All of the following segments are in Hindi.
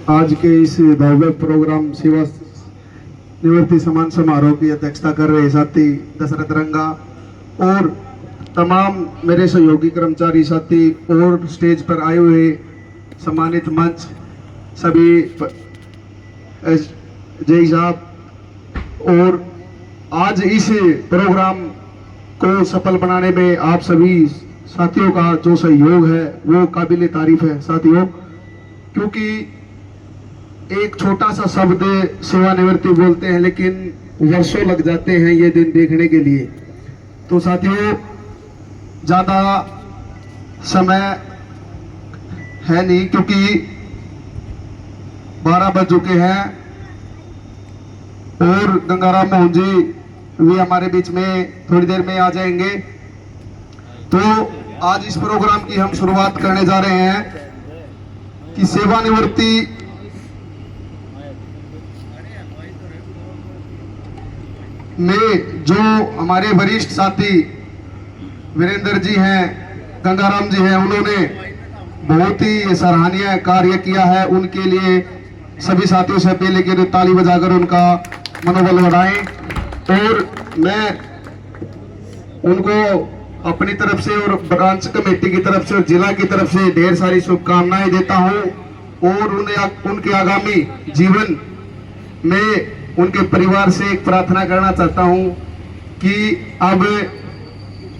आज के इस भव्य प्रोग्राम सेवा निवृत्ति सम्मान समारोह की अध्यक्षता कर रहे साथी दशरथ रंगा और तमाम मेरे सहयोगी कर्मचारी साथी और स्टेज पर आए हुए सम्मानित मंच सभी जय साहब और आज इस प्रोग्राम को सफल बनाने में आप सभी साथियों का जो सहयोग है वो काबिल तारीफ है साथियों, क्योंकि एक छोटा सा शब्द सेवानिवृत्ति बोलते हैं लेकिन वर्षों लग जाते हैं ये दिन देखने के लिए। तो साथियों ज़्यादा समय है नहीं क्योंकि 12 बज चुके हैं और गंगाराम मोहन जी भी हमारे बीच में थोड़ी देर में आ जाएंगे। तो आज इस प्रोग्राम की हम शुरुआत करने जा रहे हैं कि सेवानिवृत्ति में जो हमारे वरिष्ठ साथी वीरेंद्र जी हैं, गंगाराम जी हैं, उन्होंने बहुत ही सराहनीय कार्य किया है। उनके लिए सभी साथियों से अपील है कि ताली बजाकर उनका मनोबल बढ़ाएं और मैं उनको अपनी तरफ से और ब्रांच कमेटी की तरफ से और जिला की तरफ से ढेर सारी शुभकामनाएं देता हूं और उनके आगामी जीवन में उनके परिवार से एक प्रार्थना करना चाहता हूं कि अब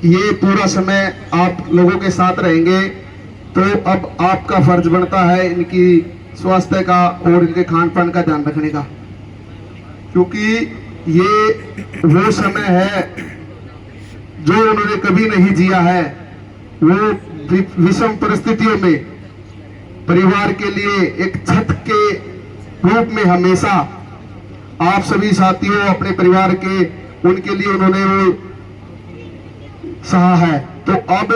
ये पूरा समय आप लोगों के साथ रहेंगे तो अब आपका फर्ज बनता है इनकी स्वास्थ्य का और इनके खान पान का ध्यान रखने का, क्योंकि ये वो समय है जो उन्होंने कभी नहीं जिया है। वो विषम परिस्थितियों में परिवार के लिए एक छत के रूप में हमेशा आप सभी साथियों अपने परिवार के उनके लिए उन्होंने वो सहा है। तो अब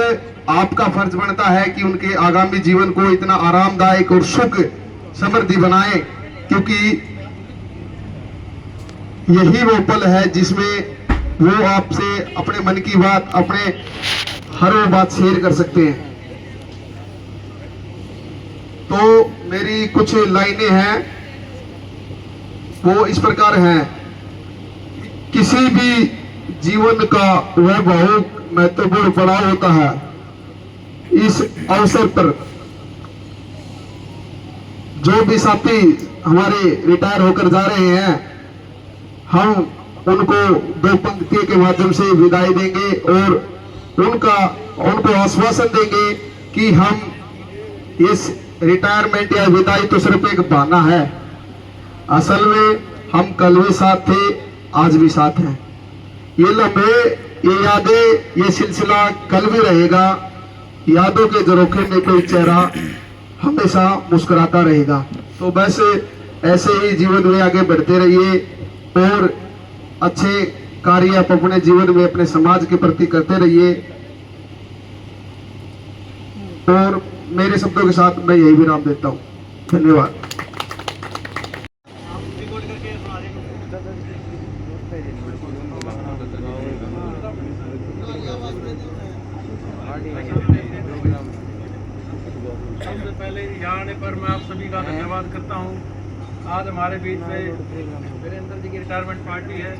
आपका फर्ज बनता है कि उनके आगामी जीवन को इतना आरामदायक और सुख समृद्धि बनाए, क्योंकि यही वो पल है जिसमें वो आपसे अपने मन की बात, अपने हर वो बात शेयर कर सकते हैं। तो मेरी कुछ लाइनें हैं वो इस प्रकार हैं। किसी भी जीवन का वह बहुत महत्वपूर्ण पड़ाव होता है। इस अवसर पर जो भी साथी हमारे रिटायर होकर जा रहे हैं, हम उनको 2 पंक्तियों के माध्यम से विदाई देंगे और उनको आश्वासन देंगे कि हम इस रिटायरमेंट या विदाई तो सिर्फ एक बहाना है, असल में हम कल भी साथ थे, आज भी साथ हैं। ये लम्हे, ये यादें, ये सिलसिला कल भी रहेगा। यादों के झरोखे में कोई चेहरा हमेशा मुस्कुराता रहेगा। तो बस ऐसे ही जीवन में आगे बढ़ते रहिए और अच्छे कार्य आप अपने जीवन में अपने समाज के प्रति करते रहिए। और मेरे शब्दों के साथ मैं यही विराम देता हूं। धन्यवाद। सबसे पहले यहाँ आने पर मैं आप सभी का धन्यवाद करता हूँ। आज हमारे बीच में वीरेंद्र जी की रिटायरमेंट पार्टी है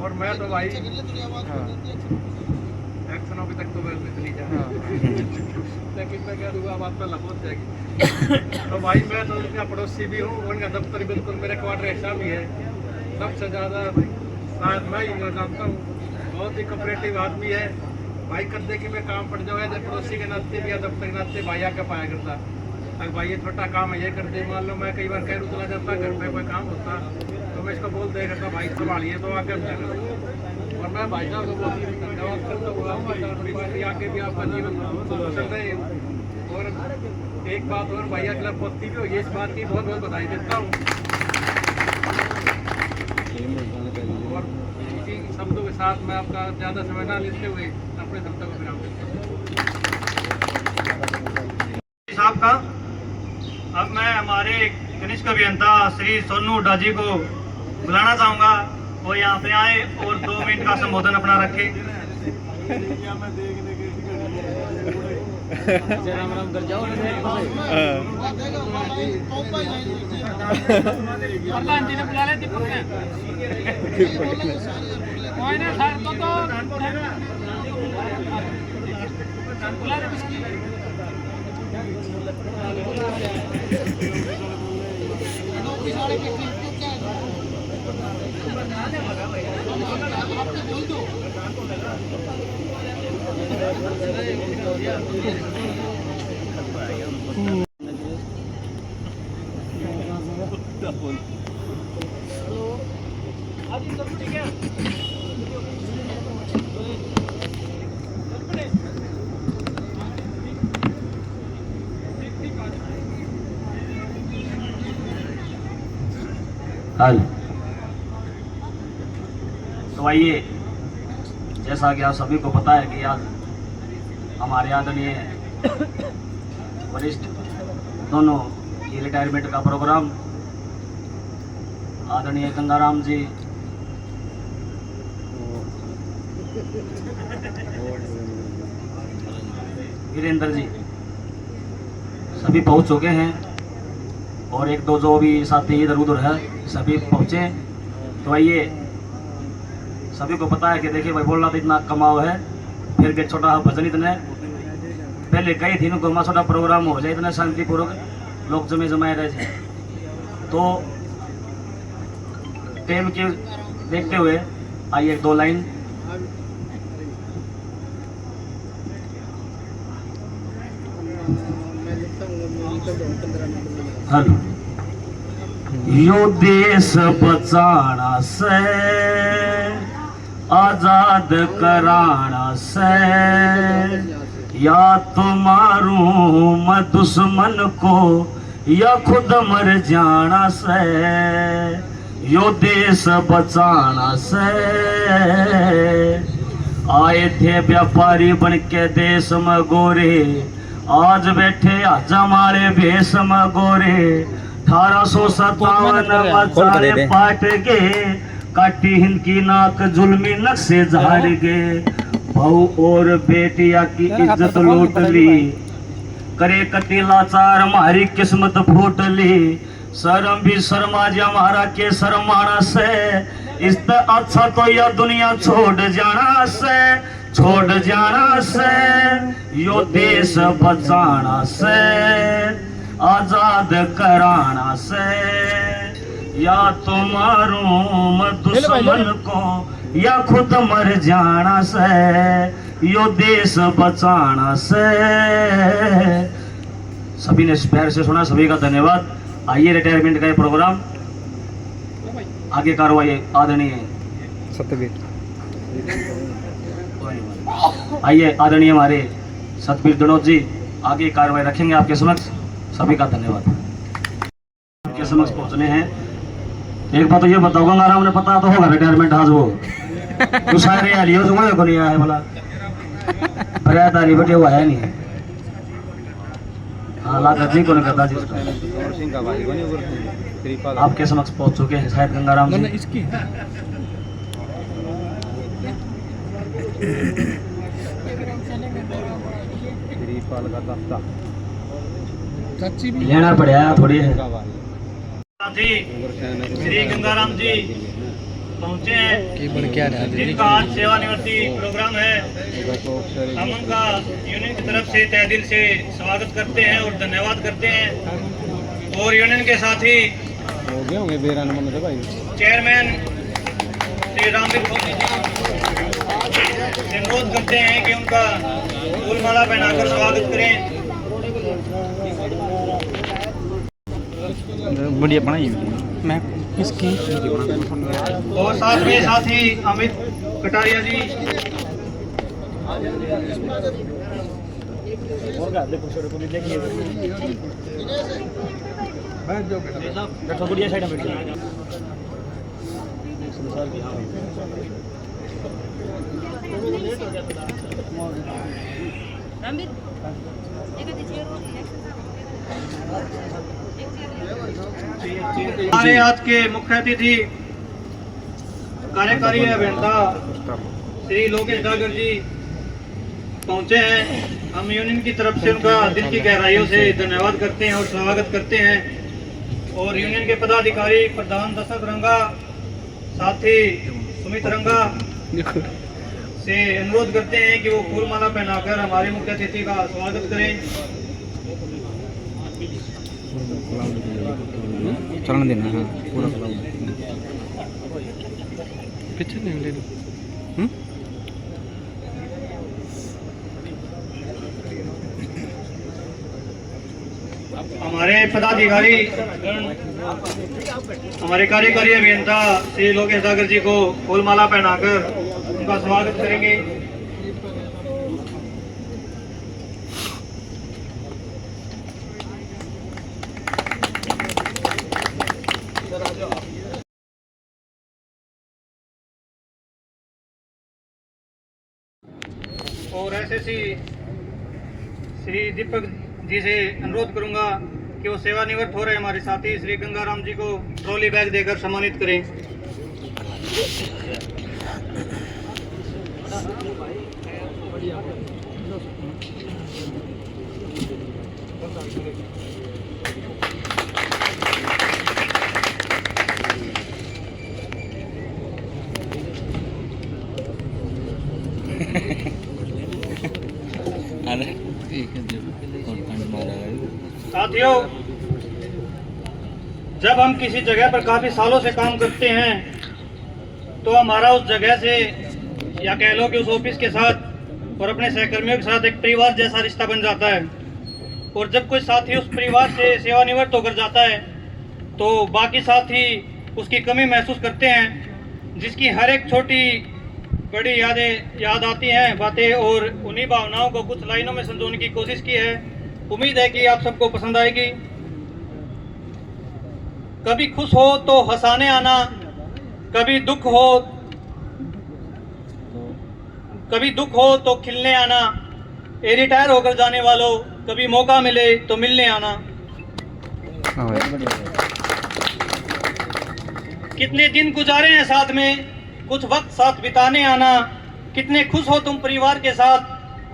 और मैं तो भाई एक्शन अभी तक तो मैं नहीं जाना लेकिन मैं क्या दूंगा बात पहला पहुँच जाएगी। तो भाई मैं तो उनका पड़ोसी भी हूँ, उनका दफ्तर बिल्कुल मेरे क्वार्टर ऐसा भी है। सबसे ज़्यादा शायद मैं ही जानता हूँ, बहुत ही कोऑपरेटिव आदमी है भाई। कद्दे की मैं काम पड़ जाओ या पड़ोसी के नाते भी या दफ्तर के नाते भाई आके पाया करता। अगर भाई ये छोटा काम है ये कर दे, मान लो मैं कई बार कह चला जाता घर पे कोई काम होता तो मैं इसको बोल दे करता भाई संभालिए तो आगे और मैं भाई साहब को बहुत ही धन्यवाद करता हूँ। आपकी आगे भी आपका जीवन चल रहे। और एक बात और भाई अगला पोती भी हो, ये इस बात की बहुत बहुत बधाई देता हूँ। और इसी शब्दों के साथ मैं आपका ज़्यादा समय ना लेते हुए अपने शब्दों को विराम देता हूँ साहब का। अब मैं हमारे कनिष्ठ अभियंता श्री सोनू हुड्डा जी को बुलाना चाहूँगा, वो यहाँ पे आए और 2 मिनट का संबोधन अपना रखें। राम राम कर जाओ प्रधान जी ने बुला ले दीपक ने कोई ना सर तो बुला ले हल तो आइए, जैसा कि आप सभी को पता है कि आज हमारे आदरणीय वरिष्ठ दोनों की रिटायरमेंट का प्रोग्राम आदरणीय गंगाराम जी वीरेंद्र जी सभी पहुंच चुके हैं और एक दो जो भी साथी इधर उधर है सभी पहुंचे। तो आइए, सभी को पता है कि देखिए भाई बोलना तो इतना कमाओ है, फिर भी छोटा भजन इतने पहले कई दिन को छोटा प्रोग्राम हो जाए, इतना शांतिपूर्वक लोग जमाए रहे थे। तो टाइम के देखते हुए आइए एक दो लाइन हेलो। यो देश बचाना से आजाद कराना से या तो मारूं मैं दुश्मन को या खुद मर जाना से, यो देश बचाना से आए थे व्यापारी बन के देश में गोरे, आज बैठे आज हमारे भेष में गोरे। 1857 बचारे पाट गए, काटी हिंद की नाक जुल्मी नक्शे झाड़ गए। बहू और बेटिया की इज्जत लूट ली, करे कटीला चार हमारी किस्मत फूट ली। शर्म भी शर्मा जी हमारा के शर्माना से, इससे अच्छा तो यह दुनिया छोड़ जाना से, छोड़ जाना से। यो देश बचाना से आजाद कराना से, या तो मारूं मैं दुश्मन को या खुद मर जाना से, यो देश बचाना से। सभी ने प्यार से सुना, सभी का धन्यवाद। आइए रिटायरमेंट का ये प्रोग्राम आगे कार्रवाई आदरणीय सत्यवीर आइए आदरणीय हमारे सतबीर दनोत जी आगे कार्रवाई रखेंगे आपके समक्ष। सभी का धन्यवाद। आपके समक्ष पहुंचने हैं। एक बात तो ये बताओ, गंगाराम ने पता तो होगा रिटायरमेंट आज वो तो सारे आलियो जो को नहीं आया भला बरादारी बटे हुआ है नहीं। हाँ लागत जी को नहीं करता जिसका आपके समक्ष पहुंच चुके हैं शायद गंगाराम जी। इसकी लेना पड़ेगा थोड़ी है। श्री गंगाराम जी पहुंचे हैं, जिनका आज सेवानिवृत्ति प्रोग्राम है। हम उनका यूनियन की तरफ से तहे दिल से स्वागत करते हैं और धन्यवाद करते हैं। और यूनियन के साथी चेयरमैन श्री रामवीर जी से अनुरोध करते हैं कि उनका फूल माला पहनाकर स्वागत करें। बढ़िया बनाई मैं इसकी और साथ में साथी अमित कटारिया जी बैठो बढ़िया साइड में बैठो। हमारे आज के मुख्य अतिथि कार्यकारी अभियंता श्री लोकेश डागर जी पहुंचे हैं। हम यूनियन की तरफ से उनका दिल की गहराइयों से धन्यवाद करते हैं और स्वागत करते हैं। और यूनियन के पदाधिकारी प्रधान दशरथ रंगा, साथी सुमित रंगा से अनुरोध करते हैं कि वो फूल माला पहनाकर हमारे मुख्य अतिथि का स्वागत करें। चलने देना, हाँ पूरा पीछे नहीं लेना। हमारे पदाधिकारी हमारे कार्यकारी अभियंता श्री लोकेश सागर जी को फूल माला पहनाकर उनका स्वागत करेंगे। और एसएससी श्री दीपक जी से अनुरोध करूंगा कि वो सेवानिवृत्त हो रहे हमारे साथी श्री गंगाराम जी को ट्रॉली बैग देकर सम्मानित करें। साथियों, जब हम किसी जगह पर काफी सालों से काम करते हैं तो हमारा उस जगह से या कह लो कि उस ऑफिस के साथ और अपने सहकर्मियों के साथ एक परिवार जैसा रिश्ता बन जाता है। और जब कोई साथी उस परिवार से सेवानिवृत्त होकर जाता है तो बाकी साथी उसकी कमी महसूस करते हैं, जिसकी हर एक छोटी बड़ी याद आती हैं बातें, और उन्हीं भावनाओं को कुछ लाइनों में संजोने की कोशिश की है। उम्मीद है कि आप सबको पसंद आएगी। कभी खुश हो तो हंसाने आना, कभी दुख हो तो खिलने आना, रिटायर होकर जाने वालों कभी मौका मिले तो मिलने आना। कितने दिन गुजारे हैं साथ में, कुछ वक्त साथ बिताने आना। कितने खुश हो तुम परिवार के साथ,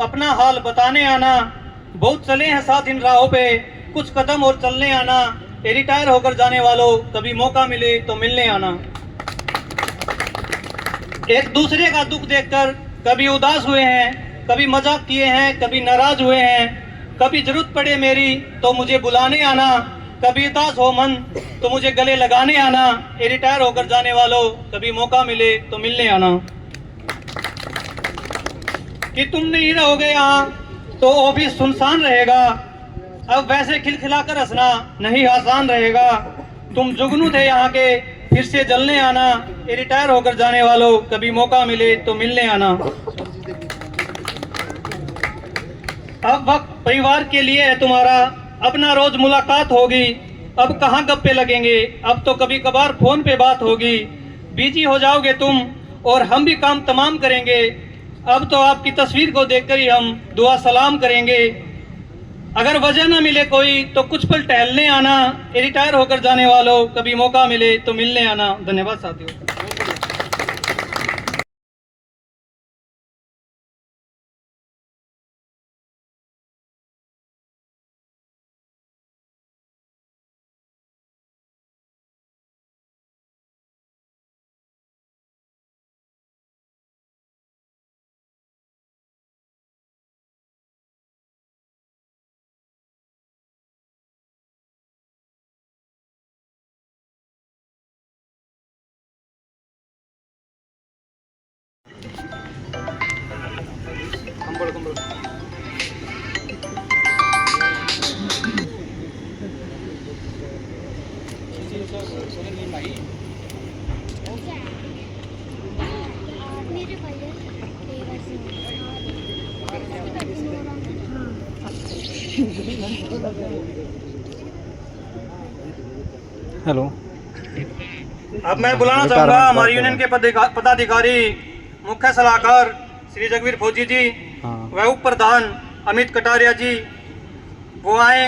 अपना हाल बताने आना। बहुत चले हैं साथ इन राहों पे, कुछ कदम और चलने आना। रिटायर होकर जाने वालों कभी मौका मिले तो मिलने आना। एक दूसरे का दुख देखकर कभी उदास हुए हैं, कभी मजाक किए हैं, कभी नाराज हुए हैं। कभी जरूरत पड़े मेरी तो मुझे बुलाने आना, कभी उदास हो मन तो मुझे गले लगाने आना। रिटायर होकर जाने वालों कभी मौका मिले तो मिलने आना। कि तुम नहीं रहोगे यहाँ तो ऑफिस सुनसान रहेगा, अब वैसे खिलखिलाकर हंसना नहीं आसान रहेगा। तुम जुगनू थे यहाँ के, फिर से जलने आना। रिटायर होकर जाने वालों कभी मौका मिले तो मिलने आना। अब वक्त परिवार के लिए है तुम्हारा, अपना रोज मुलाकात होगी। अब कहाँ गप्पे लगेंगे, अब तो कभी कभार फोन पे बात होगी। बिजी हो जाओगे तुम और हम भी काम तमाम करेंगे। अब तो आपकी तस्वीर को देखकर ही हम दुआ सलाम करेंगे। अगर वजह न मिले कोई तो कुछ पल टहलने आना। रिटायर होकर जाने वालों कभी मौका मिले तो मिलने आना। धन्यवाद साथियों। हेलो। अब मैं बुलाना चाहूंगा हमारी यूनियन के पदाधिकारी मुख्य सलाहकार श्री जगवीर फौजी जी, व उप प्रधान अमित कटारिया जी, वो आए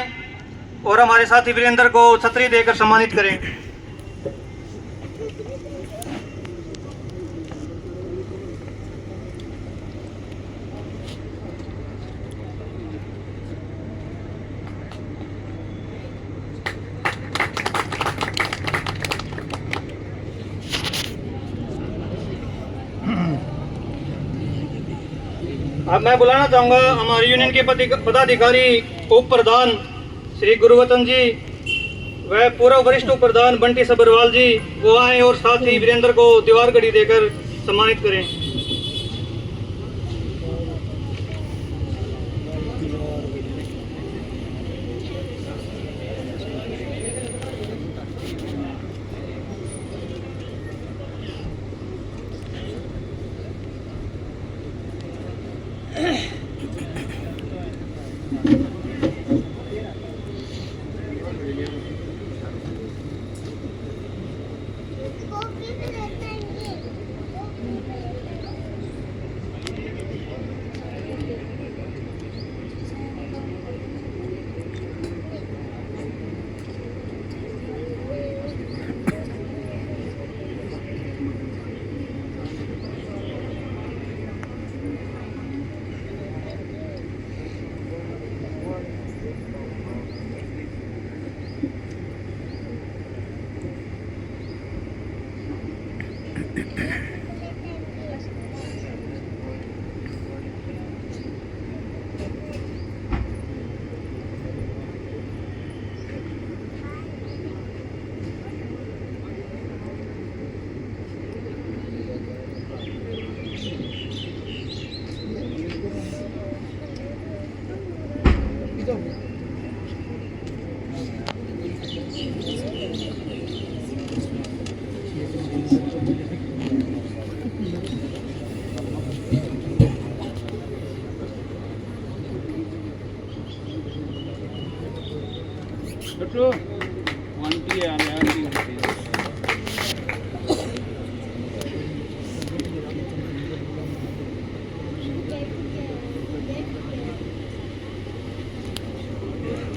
और हमारे साथी वीरेंद्र को छतरी देकर सम्मानित करें। अब मैं बुलाना चाहूँगा हमारी यूनियन के पदाधिकारी उप प्रधान श्री गुरुवचन जी व पूर्व वरिष्ठ उप प्रधान बंटी सबरवाल जी वो आए और साथ ही वीरेंद्र को दीवार घड़ी देकर सम्मानित करें।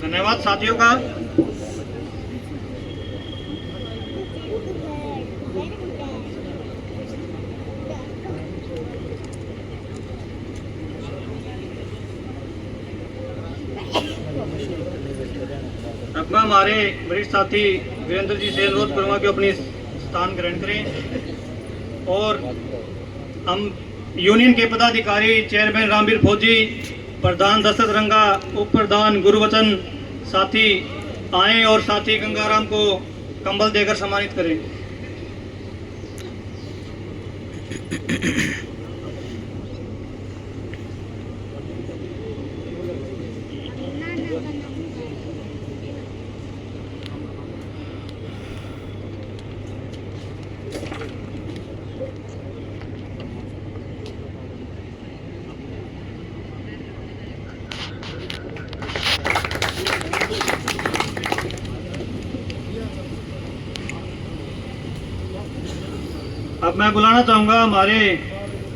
धन्यवाद साथियों का। अब मैं हमारे वरिष्ठ साथी वीरेंद्र जी से अनुरोध करूंगा कि अपनी स्थान ग्रहण करें और हम यूनियन के पदाधिकारी चेयरमैन रामवीर फौजी, प्रधान दशरथ रंगा, उप प्रधान गुरुवचन साथी आए और साथी गंगाराम को कंबल देकर सम्मानित करें। अब मैं बुलाना चाहूँगा हमारे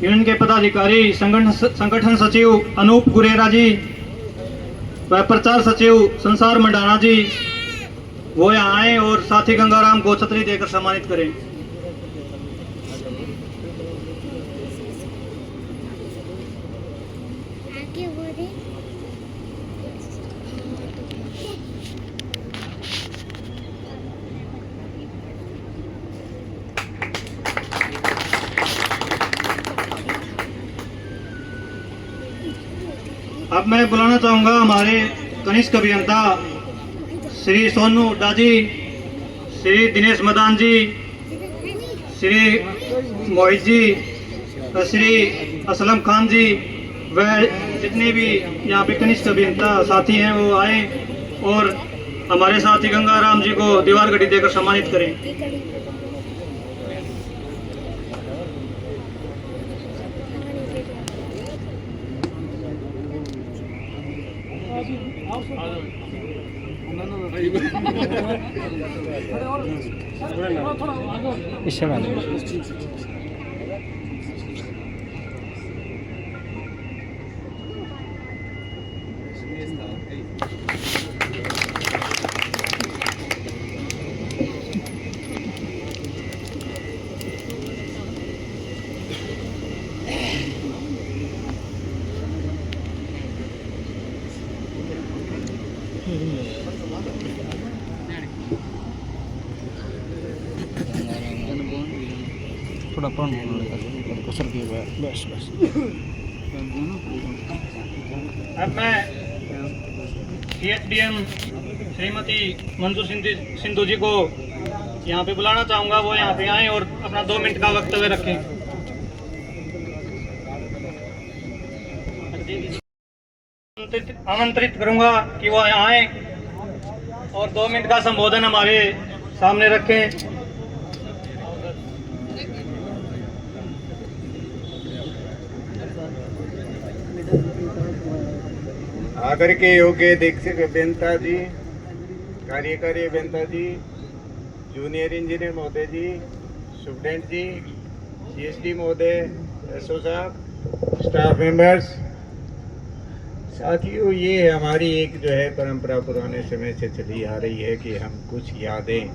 यूनियन के पदाधिकारी संगठन सचिव अनूप गुरेरा जी व प्रचार सचिव संसार मंडाना जी वो यहाँ आए और साथी गंगाराम को छतरी देकर सम्मानित करें। अब मैं बुलाना चाहूँगा हमारे कनिष्ठ अभियंता श्री सोनू डाजी, श्री दिनेश मदान जी, श्री मोहित जी, श्री असलम खान जी व जितने भी यहाँ पे कनिष्ठ अभियंता साथी हैं वो आए और हमारे साथी गंगाराम जी को दीवार घड़ी देकर सम्मानित करें। इससे वाले थोड़ा कौन कसर की बस बस अब मैं PHDM श्रीमती मंजू सिंधु जी को यहाँ पे बुलाना चाहूँगा, वो यहाँ पे आए और अपना 2 मिनट का वक्तव्य रखें। आमंत्रित करूँगा कि वो यहाँ आए और 2 मिनट का संबोधन हमारे सामने रखें। आदर के योग्य दीक्षक अभियंता जी, कार्यकारी अभियंता जी, जूनियर इंजीनियर महोदय जी, स्टूडेंट जी, CSD महोदय, SO साहब, स्टाफ मेंबर्स, साथियों, ये हमारी एक जो है परंपरा पुराने समय से चली आ रही है कि हम कुछ यादें,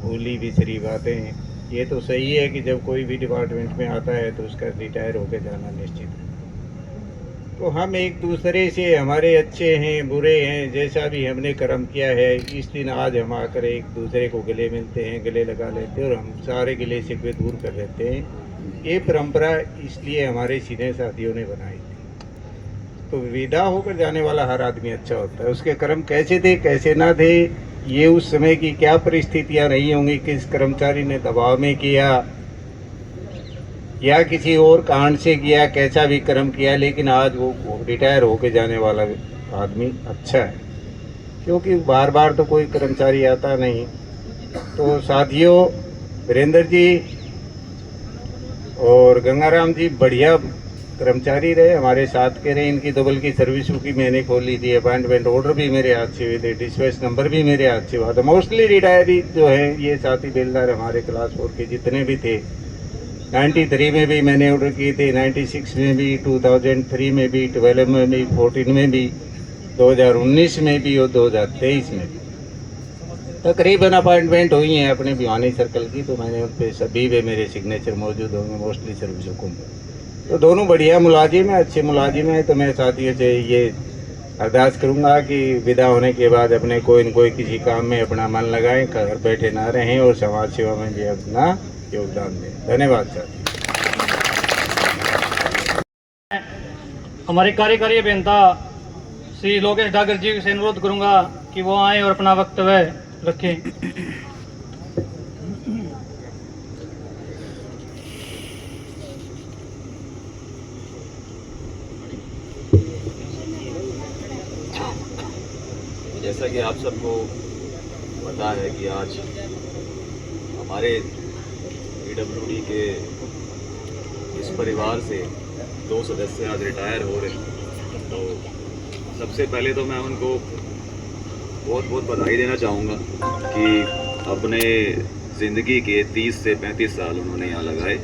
भूली बिसरी बातें, ये तो सही है कि जब कोई भी डिपार्टमेंट में आता है तो उसका रिटायर होकर जाना निश्चित है। तो हम एक दूसरे से, हमारे अच्छे हैं बुरे हैं, जैसा भी हमने कर्म किया है, इस दिन आज हम आकर एक दूसरे को गले मिलते हैं, गले लगा लेते हैं और हम सारे गिले शिकवे दूर कर लेते हैं। ये परंपरा इसलिए हमारे सीनियर साथियों ने बनाई थी। तो विदा होकर जाने वाला हर आदमी अच्छा होता है, उसके कर्म कैसे थे कैसे ना थे, ये उस समय की क्या परिस्थितियाँ रही होंगी, किस कर्मचारी ने दबाव में किया या किसी और कारण से किया, कैसा भी कर्म किया, लेकिन आज वो रिटायर होकर जाने वाला आदमी अच्छा है, क्योंकि बार बार तो कोई कर्मचारी आता नहीं। तो साथियों, वीरेंद्र जी और गंगाराम जी बढ़िया कर्मचारी रहे, हमारे साथ के रहे। इनकी डबल की सर्विस की मैंने खोली थी, अपॉइंटमेंट ऑर्डर भी मेरे हाथ से हुए थे, डिस्पैच नंबर भी मेरे हाथ से हुआ था। मोस्टली रिटायरी जो है ये साथी बेलदार हमारे क्लास 4 के जितने भी थे, 93 में भी मैंने ऑर्डर किए थे, 96 में भी, 2003 में भी, 12 में भी, 14 में भी, 2019 में भी और 2023 में भी तकरीबन अपॉइंटमेंट हुई हैं अपने भिवानी सर्कल की। तो मैंने उन पर सभी पे मेरे सिग्नेचर मौजूद होंगे, मोस्टली सर्विसों को। तो दोनों बढ़िया मुलाजिम हैं, अच्छे मुलाजिम हैं। तो मैं साथियों से ये अरदास करूँगा कि विदा होने के बाद अपने कोई न कोई किसी काम में अपना मन लगाएं, घर बैठे ना रहें और समाज सेवा में भी अपना योगदान दें। धन्यवाद सर। हमारे कार्यकारी अभियंता श्री लोकेश डागर जी से अनुरोध करूंगा कि वो आए और अपना वक्तव्य रखें। जैसा कि आप सबको पता है कि आज हमारे PWD के इस परिवार से 2 सदस्य आज रिटायर हो रहे हैं। तो सबसे पहले तो मैं उनको बहुत बहुत बधाई देना चाहूँगा कि अपने ज़िंदगी के 30 से 35 साल उन्होंने यहाँ लगाए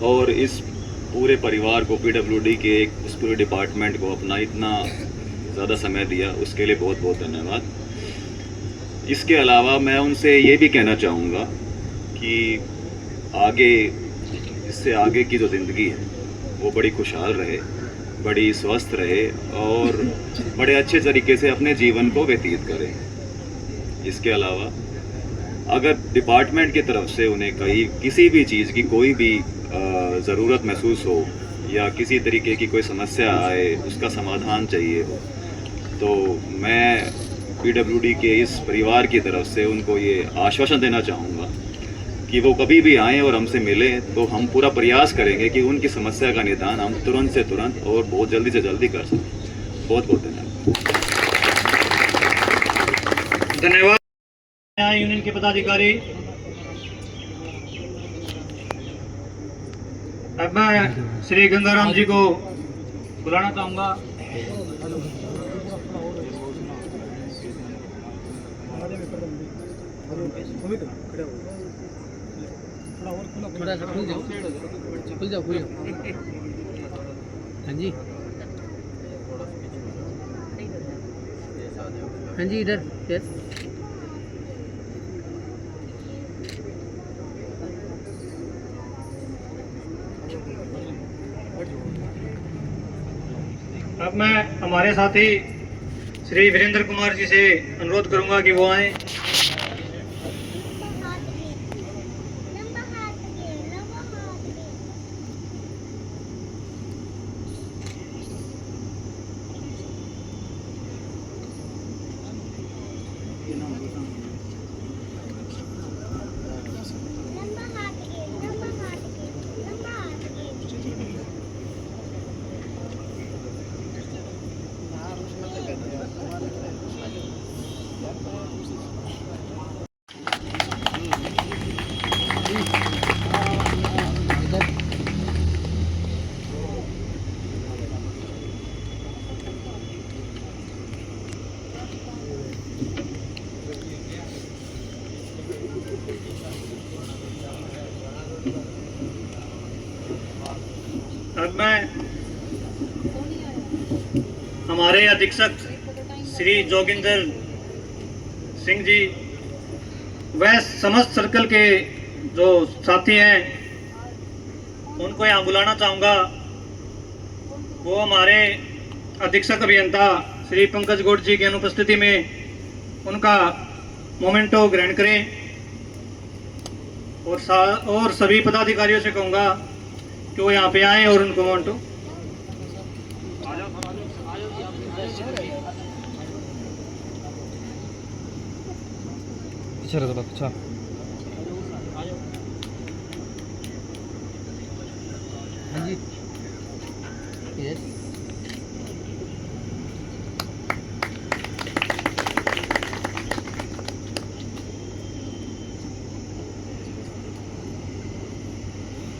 और इस पूरे परिवार को, PWD के उस पूरे डिपार्टमेंट को अपना इतना ज़्यादा समय दिया, उसके लिए बहुत बहुत धन्यवाद। इसके अलावा मैं उनसे ये भी कहना चाहूँगा कि आगे, इससे आगे की जो ज़िंदगी है वो बड़ी खुशहाल रहे, बड़ी स्वस्थ रहे और बड़े अच्छे तरीके से अपने जीवन को व्यतीत करें। इसके अलावा अगर डिपार्टमेंट की तरफ से उन्हें कहीं किसी भी चीज़ की कोई भी ज़रूरत महसूस हो या किसी तरीके की कोई समस्या आए, उसका समाधान चाहिए हो, तो मैं PWD के इस परिवार की तरफ से उनको ये आश्वासन देना चाहूँगा कि वो कभी भी आएँ और हमसे मिलें तो हम पूरा प्रयास करेंगे कि उनकी समस्या का निदान हम तुरंत से तुरंत और बहुत जल्दी से जल्दी कर सकें। बहुत बहुत धन्यवाद। यूनियन के पदाधिकारी, अब मैं श्री गंगाराम जी को बुलाना चाहूँगा। थोड़ा सा खुल जाओ, खुल जाओ, खुल जाओ। हाँ जी, हाँ जी, इधर। यस, अब मैं हमारे साथी श्री वीरेंद्र कुमार जी से अनुरोध करूंगा कि वो आए। अब मैं हमारे अधीक्षक श्री जोगिंदर सिंह जी व समस्त सर्कल के जो साथी हैं उनको यहाँ बुलाना चाहूँगा। वो हमारे अधीक्षक अभियंता श्री पंकज गौड़ जी की अनुपस्थिति में उनका मोमेंटो ग्रहण करें और सभी पदाधिकारियों से कहूँगा कि वो यहाँ पे आएँ और उनको मोमेंटो पीछे रहो, थोड़ा पीछे। हाँ जी, यस।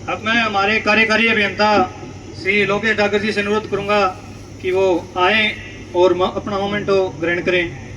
अब मैं हमारे कार्यकारी अभियंता श्री लोकेश डागर जी से अनुरोध करूंगा कि वो आए और अपना मोमेंटो ग्रहण करें।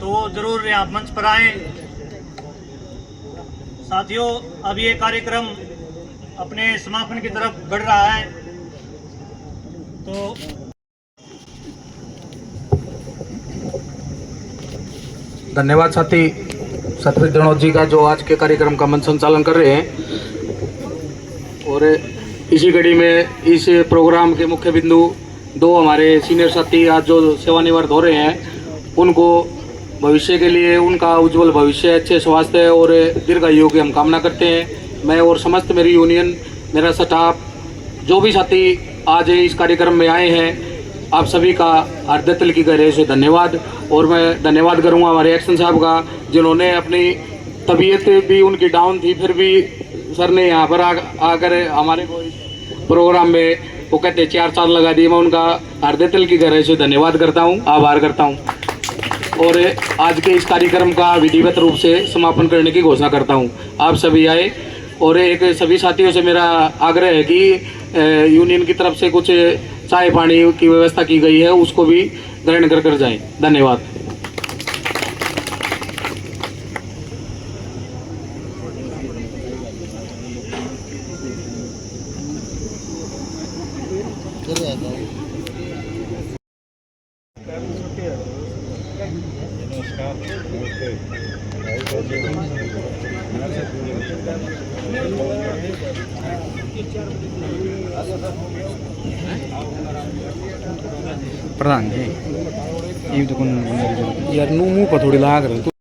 तो जरूर यहाँ मंच पर आए। साथियों, अब ये कार्यक्रम अपने समापन की तरफ बढ़ रहा है। तो धन्यवाद साथी सतवीर दणोत जी का जो आज के कार्यक्रम का मंच संचालन कर रहे हैं। और इसी कड़ी में इस प्रोग्राम के मुख्य बिंदु दो हमारे सीनियर साथी आज जो सेवानिवृत्त हो रहे हैं, उनको भविष्य के लिए उनका उज्जवल भविष्य, अच्छे स्वास्थ्य और दीर्घायु की हम कामना करते हैं। मैं और समस्त मेरी यूनियन, मेरा स्टाफ, जो भी साथी आज इस कार्यक्रम में आए हैं, आप सभी का हृदय दिल की गहराई से धन्यवाद। और मैं धन्यवाद करूंगा हमारे एक्शन साहब का, जिन्होंने अपनी तबीयत भी उनकी डाउन थी, फिर भी सर ने यहाँ पर आकर हमारे को प्रोग्राम में वो कहते 4 साल लगा दिए। मैं उनका हृदय दिल की गहराई से धन्यवाद करता हूँ, आभार करता हूँ। और आज के इस कार्यक्रम का विधिवत रूप से समापन करने की घोषणा करता हूँ। आप सभी आए और एक सभी साथियों से मेरा आग्रह है कि यूनियन की तरफ से कुछ चाय पानी की व्यवस्था की गई है, उसको भी ग्रहण कर जाएं। धन्यवाद। प्रधान जी, ये तो यार मुंह पर थोड़ी लाग रही।